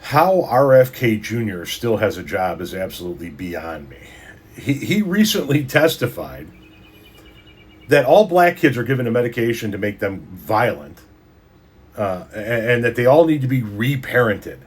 How RFK Jr. still has a job is absolutely beyond me. He recently testified that all black kids are given a medication to make them violent, and that they all need to be reparented.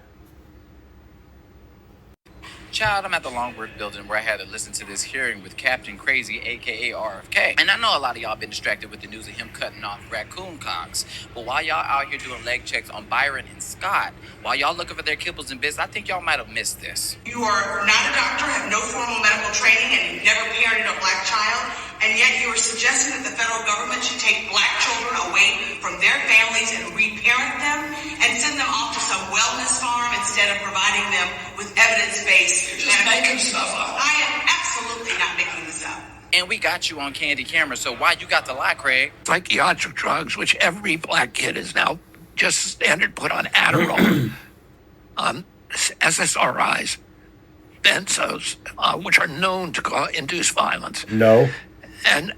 Child, I'm at the Longworth building where I had to listen to this hearing with Captain Crazy, aka RFK. And I know a lot of y'all been distracted with the news of him cutting off raccoon cocks. But while y'all out here doing leg checks on Byron and Scott, while y'all looking for their kibbles and bits, I think y'all might have missed this. You are not a doctor, have no formal medical training, and you've never parented a black child. And yet you are suggesting that the federal government should take black children away from their families and reparent them and send them off to some wellness farm instead of providing them with evidence-based. You're just making stuff up. I am absolutely not making this up. And we got you on Candy camera, so why you got the lie, Craig? Psychiatric drugs, which every black kid is now just standard put on Adderall, SSRIs, benzos, which are known to induce violence. No. And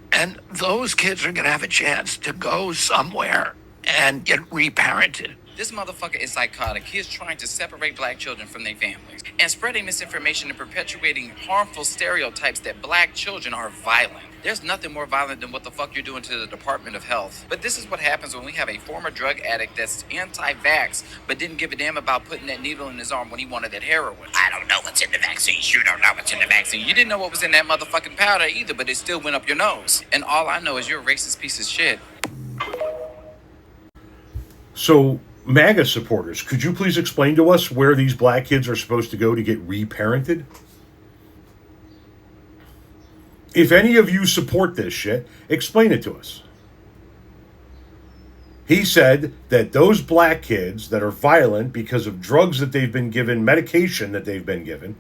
those kids are going to have a chance to go somewhere and get reparented. This motherfucker is psychotic. He is trying to separate black children from their families and spreading misinformation and perpetuating harmful stereotypes that black children are violent. There's nothing more violent than what the fuck you're doing to the Department of Health. But this is what happens when we have a former drug addict that's anti-vax, but didn't give a damn about putting that needle in his arm when he wanted that heroin. I don't know what's in the vaccines. You don't know what's in the vaccine. You didn't know what was in that motherfucking powder either, but it still went up your nose. And all I know is you're a racist piece of shit. So, MAGA supporters, could you please explain to us where these black kids are supposed to go to get reparented? If any of you support this shit, explain it to us. He said that those black kids that are violent because of drugs that they've been given, medication that they've been given,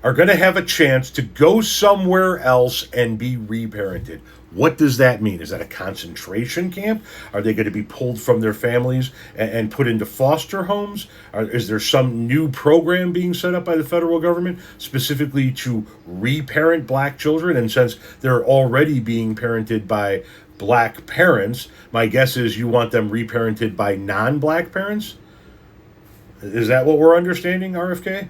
are going to have a chance to go somewhere else and be reparented. What does that mean? Is that a concentration camp? Are they going to be pulled from their families and put into foster homes? Is there some new program being set up by the federal government specifically to reparent black children? And since they're already being parented by black parents, my guess is you want them reparented by non-black parents? Is that what we're understanding, RFK?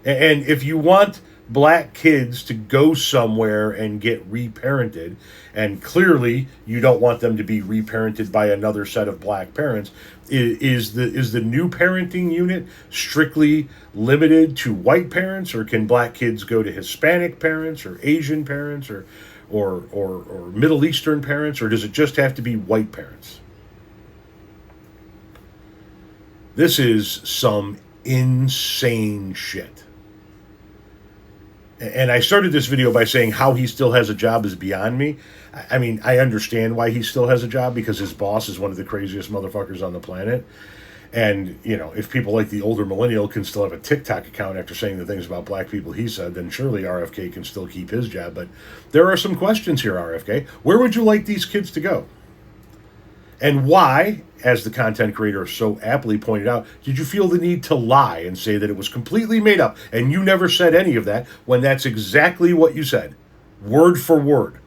And if you want black kids to go somewhere and get reparented, and clearly you don't want them to be reparented by another set of black parents, is the new parenting unit strictly limited to white parents, or can black kids go to Hispanic parents or Asian parents or Middle Eastern parents, or does it just have to be white parents? This is some insane shit. And I started this video by saying how he still has a job is beyond me. I mean, I understand why he still has a job, because his boss is one of the craziest motherfuckers on the planet. And, you know, if people like the older millennial can still have a TikTok account after saying the things about black people he said, then surely RFK can still keep his job. But there are some questions here, RFK. Where would you like these kids to go? And why, as the content creator so aptly pointed out, did you feel the need to lie and say that it was completely made up and you never said any of that, when that's exactly what you said, word for word?